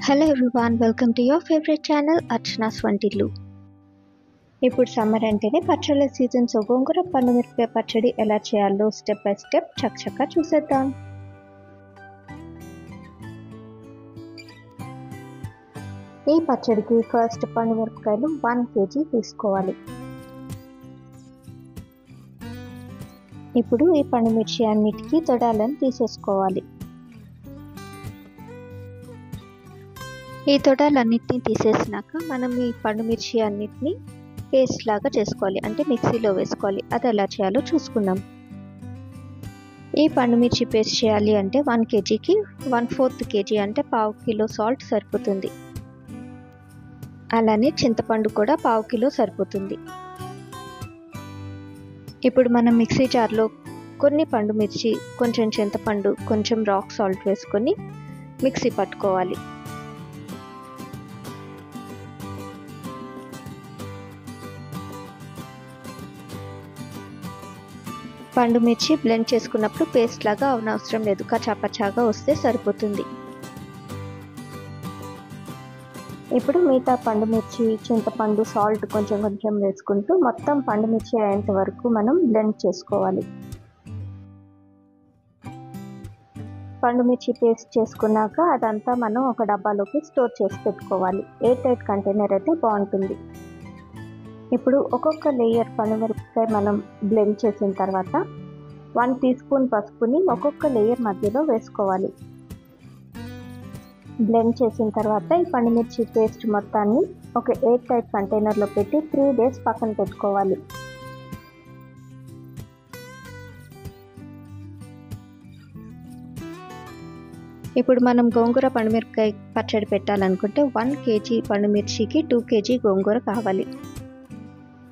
Hello everyone, welcome to your favourite channel Archana's Vantillu. ఇప్పుడు summer అంటేనే పచ్చళ్ళ సీజన్. సో గోంగూర పండుమిరపకాయ పచ్చడి ఎలా చేయాలో స్టెప్ బై స్టెప్ చక్కగా చూసేద్దాం. ఈ పచ్చడికి ఫస్ట్ పండుమిరపకాయలు 1 kg తీసుకోవాలి. ఇప్పుడు ఈ పండుమిర్చి అన్నిటికీ తొడాలను తీసేసుకోవాలి. ఈ తొడాలన్నిటినీ తీసేసినాక మనం ఈ పండుమిర్చి అన్నిటినీ పేస్ట్ లాగా చేసుకోవాలి, అంటే మిక్సీలో వేసుకోవాలి. అది ఎలా చేయాలో చూసుకుందాం. ఈ పండుమిర్చి పేస్ట్ చేయాలి అంటే 1 kgకి 1/4 kg అంటే 1/2 kg సాల్ట్ సరిపోతుంది. అలానే చింతపండు కూడా 1/2 kg సరిపోతుంది. ఇప్పుడు మనం మిక్సీ జార్లో కొన్ని పండుమిర్చి, కొంచెం చింతపండు, కొంచెం రాక్ సాల్ట్ వేసుకొని మిక్సీ పట్టుకోవాలి. పండుమిర్చి బ్లెండ్ చేసుకున్నప్పుడు పేస్ట్ లాగా అవనవసరం లేదు, కచాపచాగా వస్తే సరిపోతుంది. ఇప్పుడు మిగతా పండుమిర్చి, చింతపండు, సాల్ట్ కొంచెం కొంచెం వేసుకుంటూ మొత్తం పండుమిర్చి అయ్యేంత వరకు మనం బ్లెండ్ చేసుకోవాలి. పండుమిర్చి పేస్ట్ చేసుకున్నాక అదంతా మనం ఒక డబ్బాలోకి స్టోర్ చేసి పెట్టుకోవాలి. ఎయిర్ టైట్ కంటైనర్ అయితే బాగుంటుంది. ఇప్పుడు ఒక్కొక్క లేయర్ పండుమిరపకాయ మనం బ్లెండ్ చేసిన తర్వాత 1 టీ స్పూన్ పసుపుని ఒక్కొక్క లేయర్ మధ్యలో వేసుకోవాలి. బ్లెండ్ చేసిన తర్వాత ఈ పండుమిర్చి పేస్ట్ మొత్తాన్ని ఒక ఎయిర్ టైట్ కంటైనర్లో పెట్టి 3 days పక్కన పెట్టుకోవాలి. ఇప్పుడు మనం గోంగూర పండుమిరపకాయ పచ్చడి పెట్టాలనుకుంటే 1 kg పండుమిర్చికి 2 kg గోంగూర కావాలి.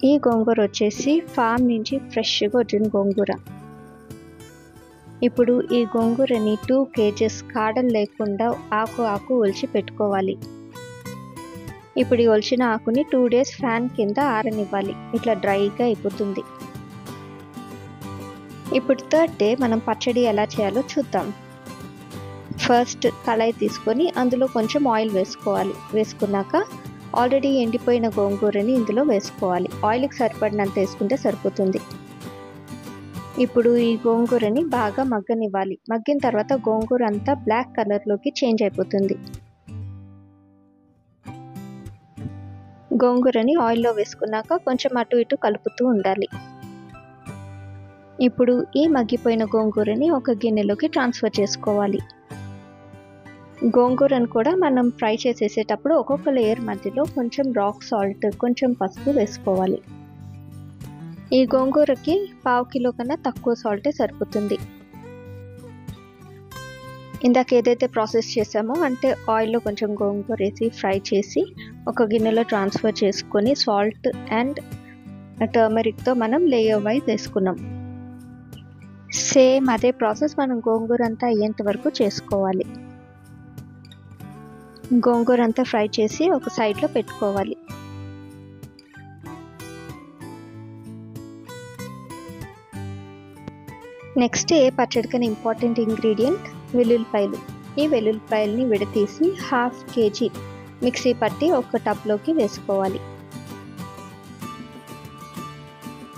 ఈ గోంగూర వచ్చేసి ఫామ్ నుంచి ఫ్రెష్గా వచ్చిన గోంగూర. ఇప్పుడు ఈ గోంగూరని 2 kg కాడలు లేకుండా ఆకు ఒలిచి పెట్టుకోవాలి. ఇప్పుడు ఈ ఒలిచిన ఆకుని 2 days ఫ్యాన్ కింద ఆరనివ్వాలి. ఇట్లా డ్రైగా అయిపోతుంది. ఇప్పుడు 3rd day మనం పచ్చడి ఎలా చేయాలో చూద్దాం. ఫస్ట్ కళాయి తీసుకొని అందులో కొంచెం ఆయిల్ వేసుకోవాలి. వేసుకున్నాక ఆల్రెడీ ఎండిపోయిన గోంగూరని ఇందులో వేసుకోవాలి. ఆయిల్కి సరిపడినంత వేసుకుంటే సరిపోతుంది. ఇప్పుడు ఈ గోంగూరని బాగా మగ్గనివ్వాలి. మగ్గిన తర్వాత గోంగూర అంతా బ్లాక్ కలర్లోకి చేంజ్ అయిపోతుంది. గోంగూరని ఆయిల్లో వేసుకున్నాక కొంచెం అటు ఇటు కలుపుతూ ఉండాలి. ఇప్పుడు ఈ మగ్గిపోయిన గోంగూరని ఒక గిన్నెలోకి ట్రాన్స్ఫర్ చేసుకోవాలి. గోంగూరను కూడా మనం ఫ్రై చేసేటప్పుడు ఒక్కొక్క లేయర్ మధ్యలో కొంచెం రాక్ సాల్ట్, కొంచెం పసుపు వేసుకోవాలి. ఈ గోంగూరకి 1/2 kg కన్నా తక్కువ సాల్టే సరిపోతుంది. ఇందాక ఏదైతే ప్రాసెస్ చేసామో అంటే ఆయిల్లో కొంచెం గోంగూర వేసి ఫ్రై చేసి ఒక గిన్నెలో ట్రాన్స్ఫర్ చేసుకొని సాల్ట్ అండ్ టర్మరిక్తో మనం లేయర్ వైజ్ వేసుకున్నాం. సేమ్ అదే ప్రాసెస్ మనం గోంగూర అంతా అయ్యేంత వరకు చేసుకోవాలి. గోంగూర అంతా ఫ్రై చేసి ఒక సైడ్లో పెట్టుకోవాలి. నెక్స్ట్ ఏ పచ్చడికని ఇంపార్టెంట్ ఇంగ్రీడియంట్ వెల్లుల్లిపాయలు. ఈ వెల్లుల్లిపాయలని విడతీసి 1/2 kg మిక్సీ పట్టి ఒక టబ్లోకి వేసుకోవాలి.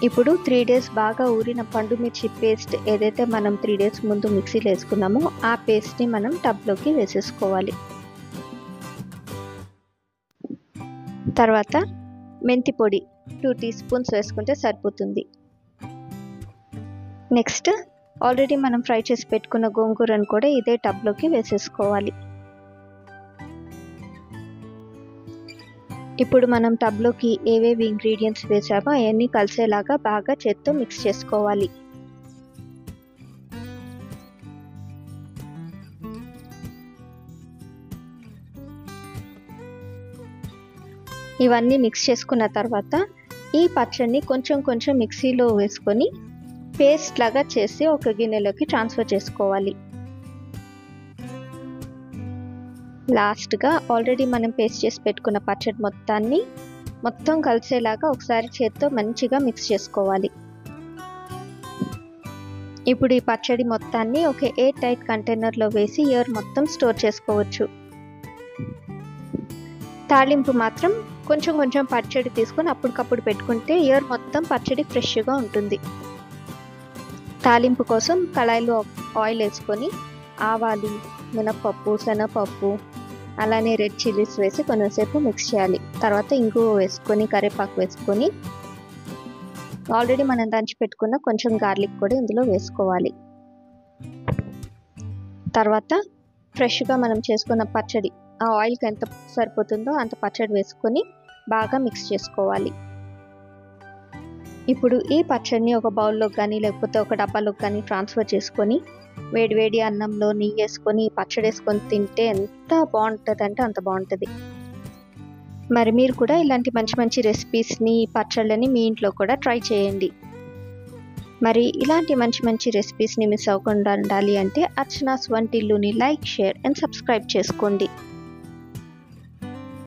ఇప్పుడు 3 days బాగా ఊరిన పండుమిర్చి పేస్ట్ ఏదైతే మనం 3 days ముందు మిక్సీలో వేసుకున్నామో ఆ పేస్ట్ని మనం టబ్లోకి వేసేసుకోవాలి. తర్వాత మెంతి పొడి 2 teaspoons వేసుకుంటే సరిపోతుంది. నెక్స్ట్ ఆల్రెడీ మనం ఫ్రై చేసి పెట్టుకున్న గోంగూరను కూడా ఇదే టబ్లోకి వేసేసుకోవాలి. ఇప్పుడు మనం టబ్లోకి ఏవేవి ఇంగ్రీడియంట్స్ వేసామో అవన్నీ కలిసేలాగా బాగా చేత్తో మిక్స్ చేసుకోవాలి. ఇవన్నీ మిక్స్ చేసుకున్న తర్వాత ఈ పచ్చడిని కొంచెం కొంచెం మిక్సీలో వేసుకొని పేస్ట్ లాగా చేసి ఒక గిన్నెలోకి ట్రాన్స్ఫర్ చేసుకోవాలి. లాస్ట్గా ఆల్రెడీ మనం పేస్ట్ చేసి పెట్టుకున్న పచ్చడి మొత్తం కలిసేలాగా ఒకసారి చేత్తో మంచిగా మిక్స్ చేసుకోవాలి. ఇప్పుడు ఈ పచ్చడి మొత్తాన్ని ఒక ఎయిర్ టైట్ కంటైనర్లో వేసి ఇయర్ మొత్తం స్టోర్ చేసుకోవచ్చు. తాలింపు మాత్రం కొంచెం కొంచెం పచ్చడి తీసుకొని అప్పటికప్పుడు పెట్టుకుంటే ఇయర్ మొత్తం పచ్చడి ఫ్రెష్గా ఉంటుంది. తాలింపు కోసం కళాయిలో ఆయిల్ వేసుకొని ఆవాలు, మినపప్పు, శనగపప్పు, అలానే రెడ్ చిల్లీస్ వేసి కొంచెంసేపు మిక్స్ చేయాలి. తర్వాత ఇంగువ వేసుకొని కరివేపాకు వేసుకొని ఆల్రెడీ మనం దంచి పెట్టుకున్న కొంచెం గార్లిక్ కూడా ఇందులో వేసుకోవాలి. తర్వాత ఫ్రెష్గా మనం చేసుకున్న పచ్చడి ఆ ఆయిల్కి ఎంత సరిపోతుందో అంత పచ్చడి వేసుకొని బాగా మిక్స్ చేసుకోవాలి. ఇప్పుడు ఈ పచ్చడిని ఒక బౌల్లోకి కానీ లేకపోతే ఒక డబ్బాలోకి కానీ ట్రాన్స్ఫర్ చేసుకొని వేడి అన్నంలో నెయ్యి వేసుకొని పచ్చడి వేసుకొని తింటే ఎంత బాగుంటుంది అంటే అంత బాగుంటుంది. మరి మీరు కూడా ఇలాంటి మంచి రెసిపీస్ని, పచ్చళ్ళని మీ ఇంట్లో కూడా ట్రై చేయండి. మరి ఇలాంటి మంచి రెసిపీస్ని మిస్ అవ్వకుండా ఉండాలి అంటే అర్చనాస్ వంటిల్లుని లైక్, షేర్ అండ్ సబ్స్క్రైబ్ చేసుకోండి.